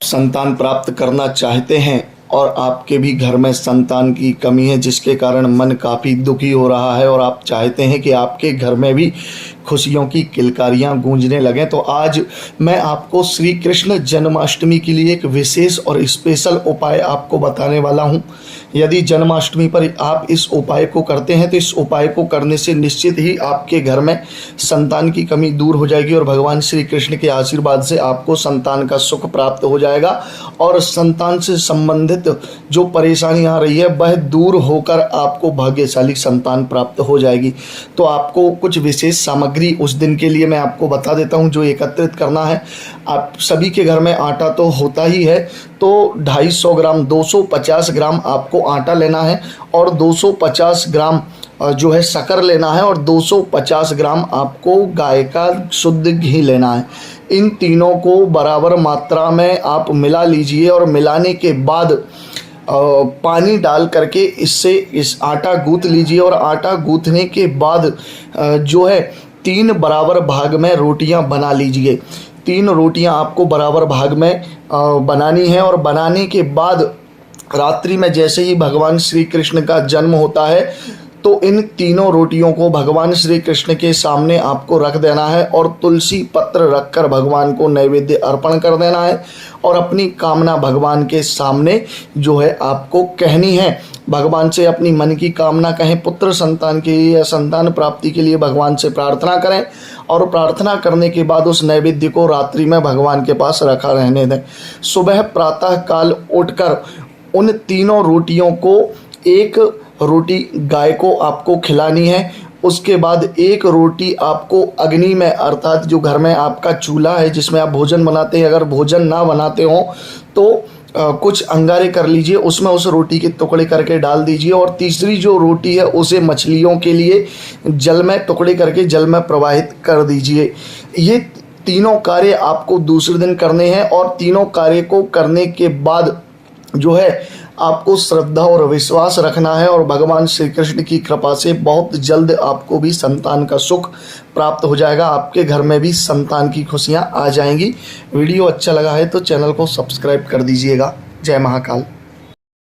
संतान प्राप्त करना चाहते हैं और आपके भी घर में संतान की कमी है जिसके कारण मन काफ़ी दुखी हो रहा है और आप चाहते हैं कि आपके घर में भी खुशियों की किलकारियां गूंजने लगें, तो आज मैं आपको श्री कृष्ण जन्माष्टमी के लिए एक विशेष और स्पेशल उपाय आपको बताने वाला हूं। यदि जन्माष्टमी पर आप इस उपाय को करते हैं तो इस उपाय को करने से निश्चित ही आपके घर में संतान की कमी दूर हो जाएगी और भगवान श्री कृष्ण के आशीर्वाद से आपको संतान का सुख प्राप्त हो जाएगा और संतान से संबंधित जो परेशानी आ रही है वह दूर होकर आपको भाग्यशाली संतान प्राप्त हो जाएगी। तो आपको कुछ विशेष सामग्री उस दिन के लिए मैं आपको बता देता हूं जो एकत्रित करना है। आप सभी के घर में आटा तो होता ही है, तो 250 ग्राम 250 ग्राम आपको आटा लेना है और 250 ग्राम जो है शक्कर लेना है और 250 ग्राम आपको गाय का शुद्ध घी लेना है। इन तीनों को बराबर मात्रा में आप मिला लीजिए और मिलाने के बाद पानी डाल करके इस आटा गूंथ लीजिए और आटा गूंथने के बाद जो है 3 बराबर भाग में रोटियां बना लीजिए। 3 रोटियां आपको बराबर भाग में बनानी है और बनाने के बाद रात्रि में जैसे ही भगवान श्री कृष्ण का जन्म होता है तो इन तीनों रोटियों को भगवान श्री कृष्ण के सामने आपको रख देना है और तुलसी पत्र रखकर भगवान को नैवेद्य अर्पण कर देना है और अपनी कामना भगवान के सामने जो है आपको कहनी है। भगवान से अपनी मन की कामना कहें, पुत्र संतान के लिए या संतान प्राप्ति के लिए भगवान से प्रार्थना करें और प्रार्थना करने के बाद उस नैवेद्य को रात्रि में भगवान के पास रखा रहने दें। सुबह प्रातः काल उठकर उन तीनों रोटियों को, एक रोटी गाय को आपको खिलानी है, उसके बाद एक रोटी आपको अग्नि में, अर्थात जो घर में आपका चूल्हा है जिसमें आप भोजन बनाते हैं, अगर भोजन ना बनाते हो तो कुछ अंगारे कर लीजिए, उसमें उस रोटी के टुकड़े करके डाल दीजिए और तीसरी जो रोटी है उसे मछलियों के लिए जल में टुकड़े करके जल में प्रवाहित कर दीजिए। ये तीनों कार्य आपको दूसरे दिन करने हैं और तीनों कार्य को करने के बाद जो है आपको श्रद्धा और विश्वास रखना है और भगवान श्री कृष्ण की कृपा से बहुत जल्द आपको भी संतान का सुख प्राप्त हो जाएगा। आपके घर में भी संतान की खुशियां आ जाएंगी। वीडियो अच्छा लगा है तो चैनल को सब्सक्राइब कर दीजिएगा। जय महाकाल।